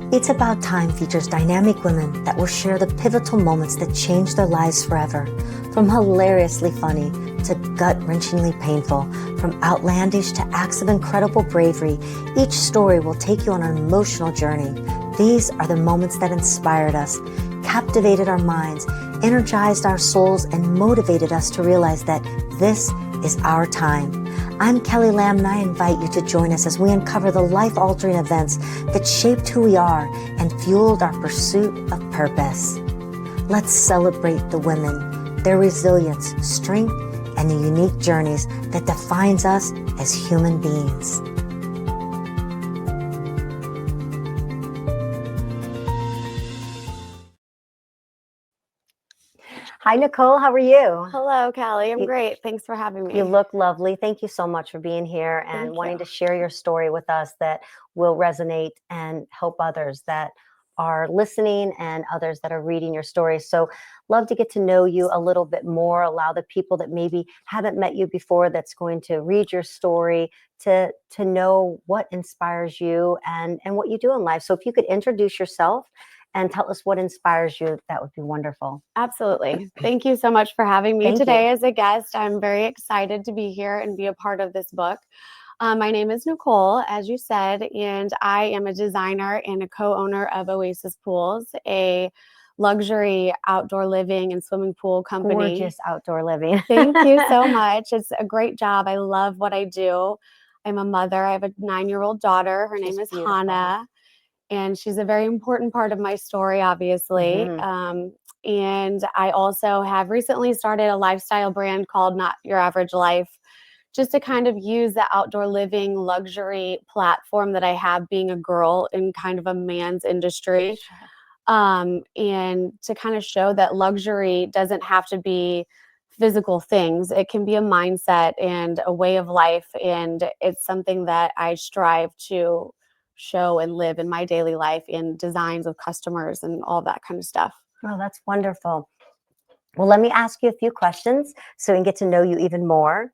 It's About Time features dynamic women that will share the pivotal moments that changed their lives forever. From hilariously funny to gut-wrenchingly painful, from outlandish to acts of incredible bravery, each story will take you on an emotional journey. These are the moments that inspired us, captivated our minds, energized our souls, and motivated us to realize that this is our time. I'm Kelly Lamb, and I invite you to join us as we uncover the life-altering events that shaped who we are and fueled our pursuit of purpose. Let's celebrate the women, their resilience, strength, and the unique journeys that defines us as human beings. Hi, Nicole. How are you? Hello, Callie. I'm great. Thanks for having me. You look lovely. Thank you so much for being here and wanting to share your story with us that will resonate and help others that are listening and others that are reading your story. So love to get to know you a little bit more, allow the people that maybe haven't met you before that's going to read your story to know what inspires you and what you do in life. So if you could introduce yourself and tell us what inspires you, that would be wonderful. Absolutely. Thank you so much for having me Thank today you. as a guest. I'm very excited to be here and be a part of this book. My name is Nicole, as you said, and I am a designer and a co-owner of Oasis Pools, a luxury outdoor living and swimming pool company. Gorgeous outdoor living. Thank you so much. It's a great job. I love what I do. I'm a mother. I have a 9-year-old daughter. Her name is beautiful. Hannah. And she's a very important part of my story, obviously. And I also have recently started a lifestyle brand called Not Your Average Life, just to kind of use the outdoor living luxury platform that I have being a girl in kind of a man's industry. And to kind of show that luxury doesn't have to be physical things. It can be a mindset and a way of life. And it's something that I strive to show and live in my daily life in designs with customers and all that kind of stuff. Oh, that's wonderful. Well, let me ask you a few questions so we can get to know you even more.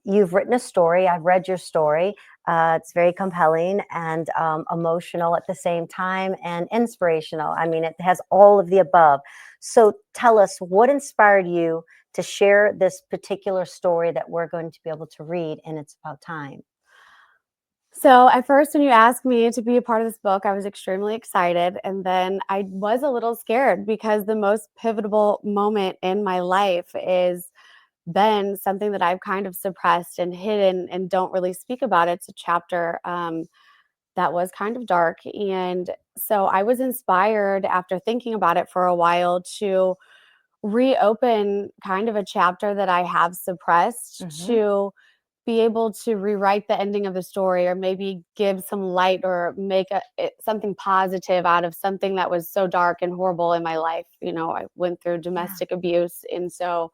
You've written a story. I've read your story. It's very compelling and emotional at the same time and inspirational. I mean, it has all of the above. So tell us, what inspired you to share this particular story that we're going to be able to read in It's About Time? So at first, when you asked me to be a part of this book, I was extremely excited. And then I was a little scared because the most pivotal moment in my life is been something that I've kind of suppressed and hidden and don't really speak about. It's a chapter that was kind of dark. And so I was inspired after thinking about it for a while to reopen kind of a chapter that I have suppressed to be able to rewrite the ending of the story or maybe give some light or make something positive out of something that was so dark and horrible in my life. You know, I went through domestic abuse. And so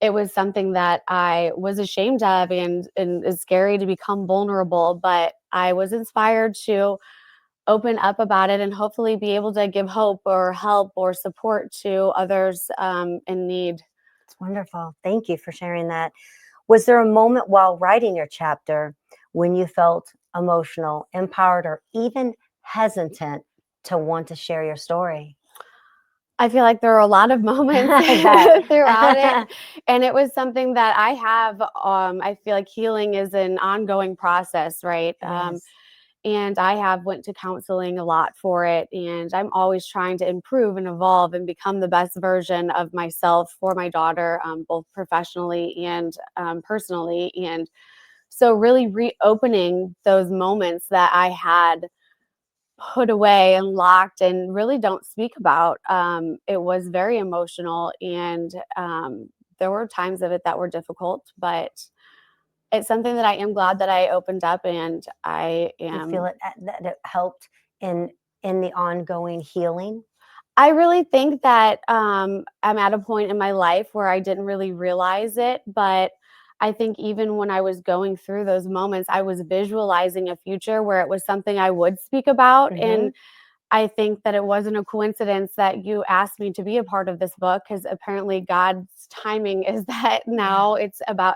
it was something that I was ashamed of and it's scary to become vulnerable, but I was inspired to open up about it and hopefully be able to give hope or help or support to others in need. It's wonderful. Thank you for sharing that. Was there a moment while writing your chapter when you felt emotional, empowered, or even hesitant to want to share your story? I feel like there are a lot of moments throughout it. And it was something that I have, I feel like healing is an ongoing process, right? And I have went to counseling a lot for it. And I'm always trying to improve and evolve and become the best version of myself for my daughter, both professionally and personally. And so really reopening those moments that I had put away and locked and really don't speak about. It was very emotional and there were times of it that were difficult, but it's something that I am glad that I opened up and I am. You feel that it helped in the ongoing healing? I really think that I'm at a point in my life where I didn't really realize it, but I think even when I was going through those moments, I was visualizing a future where it was something I would speak about. And I think that it wasn't a coincidence that you asked me to be a part of this book because apparently God's timing is that now it's about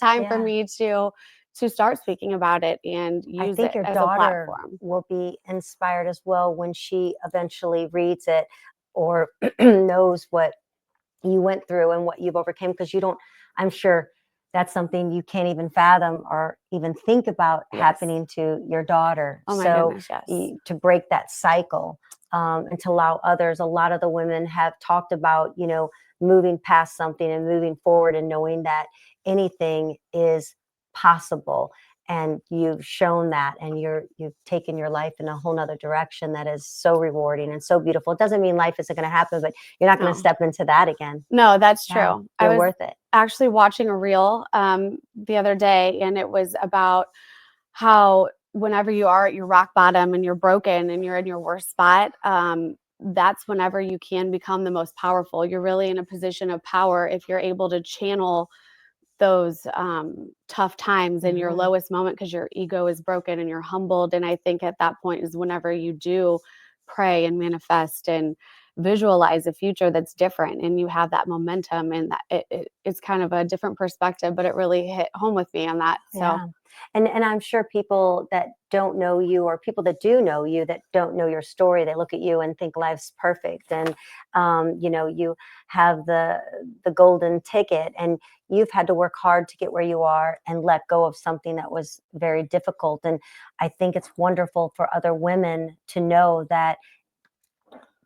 time for me to to start speaking about it and I use think it your as a daughter platform. will be inspired as well when she eventually reads it or knows what you went through and what you've overcome, because you don't, I'm sure that's something you can't even fathom or even think about Yes. happening to your daughter. Oh my So goodness, yes. to break that cycle, and to allow others, a lot of the women have talked about, moving past something and moving forward and knowing that anything is possible. And you've shown that, and you've taken your life in a whole nother direction that is so rewarding and so beautiful. It doesn't mean life isn't going to happen, but you're not going to No. step into that again. No, that's Yeah, true. I you're was worth it. actually watching a reel the other day, and it was about how whenever you are at your rock bottom and you're broken and you're in your worst spot, that's whenever you can become the most powerful. You're really in a position of power if you're able to channel those tough times in your lowest moment, because your ego is broken and you're humbled. And I think at that point is whenever you do pray and manifest and visualize a future that's different, and you have that momentum, and that it's kind of a different perspective, but it really hit home with me on that. So Yeah. And I'm sure people that don't know you, or people that do know you that don't know your story, they look at you and think life's perfect. And you have the golden ticket, and you've had to work hard to get where you are and let go of something that was very difficult. And I think it's wonderful for other women to know that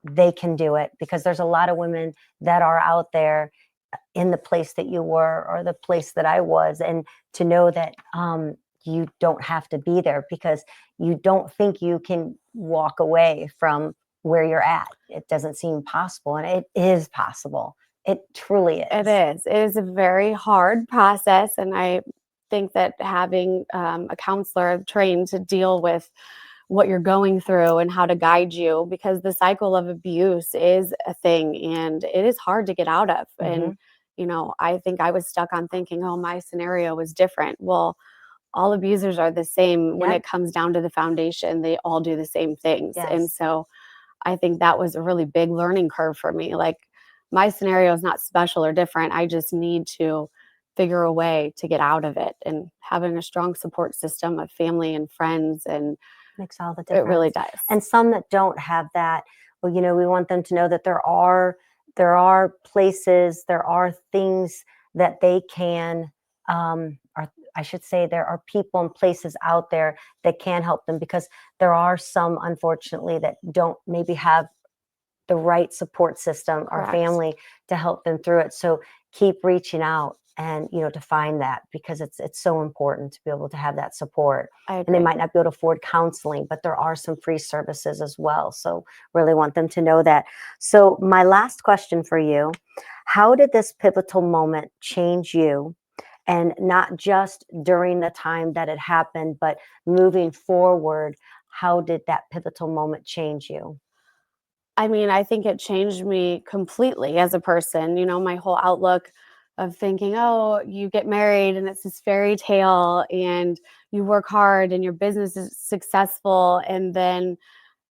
they can do it, because there's a lot of women that are out there in the place that you were or the place that I was, and to know that you don't have to be there, because you don't think you can walk away from where you're at. It doesn't seem possible, and it is possible. It truly it is. is. It is a very hard process, and I think that having a counselor trained to deal with what you're going through and how to guide you, because the cycle of abuse is a thing and it is hard to get out of. And I think I was stuck on thinking, oh, my scenario was different. Well, all abusers are the same when Yep. it comes down to the foundation. They all do the same things. And Yes. so I think that was a really big learning curve for me. Like, my scenario is not special or different. I just need to figure a way to get out of it, and having a strong support system of family and friends, and Makes all the it difference. really does. And some that don't have that, well, we want them to know that there are places, there are things that they can, or I should say, there are people and places out there that can help them, because there are some, unfortunately, that don't maybe have the right support system or Correct. family to help them through it. So keep reaching out, and to find that, because it's so important to be able to have that support. I And they agree. might not be able to afford counseling, but there are some free services as well. So really want them to know that. So my last question for you: how did this pivotal moment change you? And not just during the time that it happened, but moving forward, how did that pivotal moment change you? I mean, I think it changed me completely as a person. My whole outlook of thinking, oh, you get married and it's this fairy tale and you work hard and your business is successful. And then,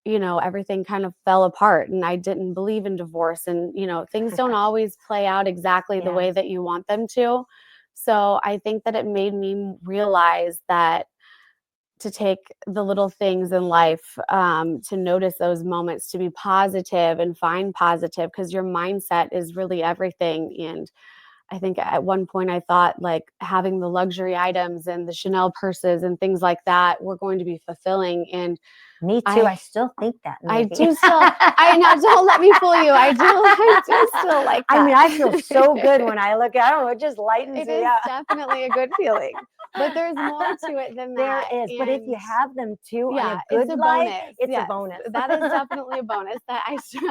everything kind of fell apart, and I didn't believe in divorce. And, things don't always play out exactly the way Yes. that you want them to. So I think that it made me realize that to take the little things in life, to notice those moments, to be positive and find positive, because your mindset is really everything. And I think at one point I thought, like, having the luxury items and the Chanel purses and things like that were going to be fulfilling. And Me too. I still think that, I maybe. do still, I know, don't let me fool you. I do still like that. I mean, I feel so good when I look at it. It just lightens It me is up. definitely a good feeling, but there's more to it than There that. is, but if you And have them too on a yeah, good it's a life, bonus. it's a Yes, bonus. that is definitely a bonus. That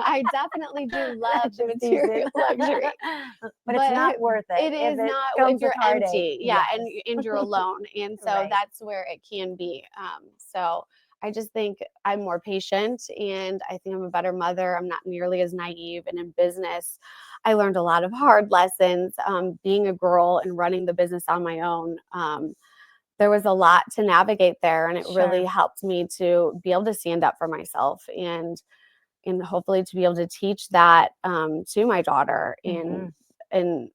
I definitely do love the Just teasing. material luxury, But it's not worth it it if is it not if comes with you're heartache. empty. Yeah, Yes. and you're alone, and so Right. that's where it can be. So I just think I'm more patient, and I think I'm a better mother. I'm not nearly as naive, and in business, I learned a lot of hard lessons. Being a girl and running the business on my own. There was a lot to navigate there, and it really Sure. helped me to be able to stand up for myself, and hopefully to be able to teach that to my daughter, and Mhm. and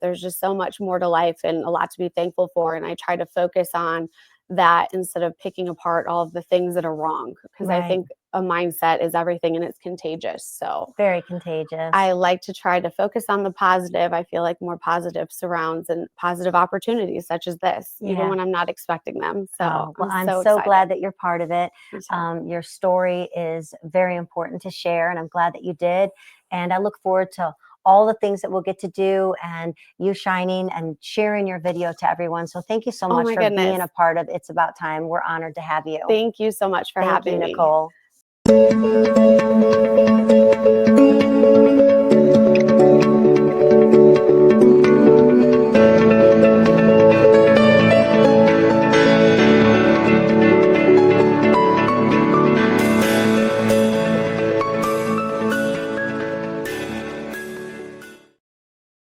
there's just so much more to life and a lot to be thankful for. And I try to focus on that instead of picking apart all of the things that are wrong, because I Right. think a mindset is everything and it's contagious. So Very contagious. I like to try to focus on the positive. I feel like more positive surrounds and positive opportunities such as this, even Yeah. when I'm not expecting them. So Well, I'm so so excited. glad that you're part of it. Me too. Your story is very important to share, and I'm glad that you did. And I look forward to all the things that we'll get to do and you shining and sharing your video to everyone. So thank you so Oh much my for being goodness. a part of It's About Time. We're honored to have you. Thank you so much for Thank you, having me. Nicole.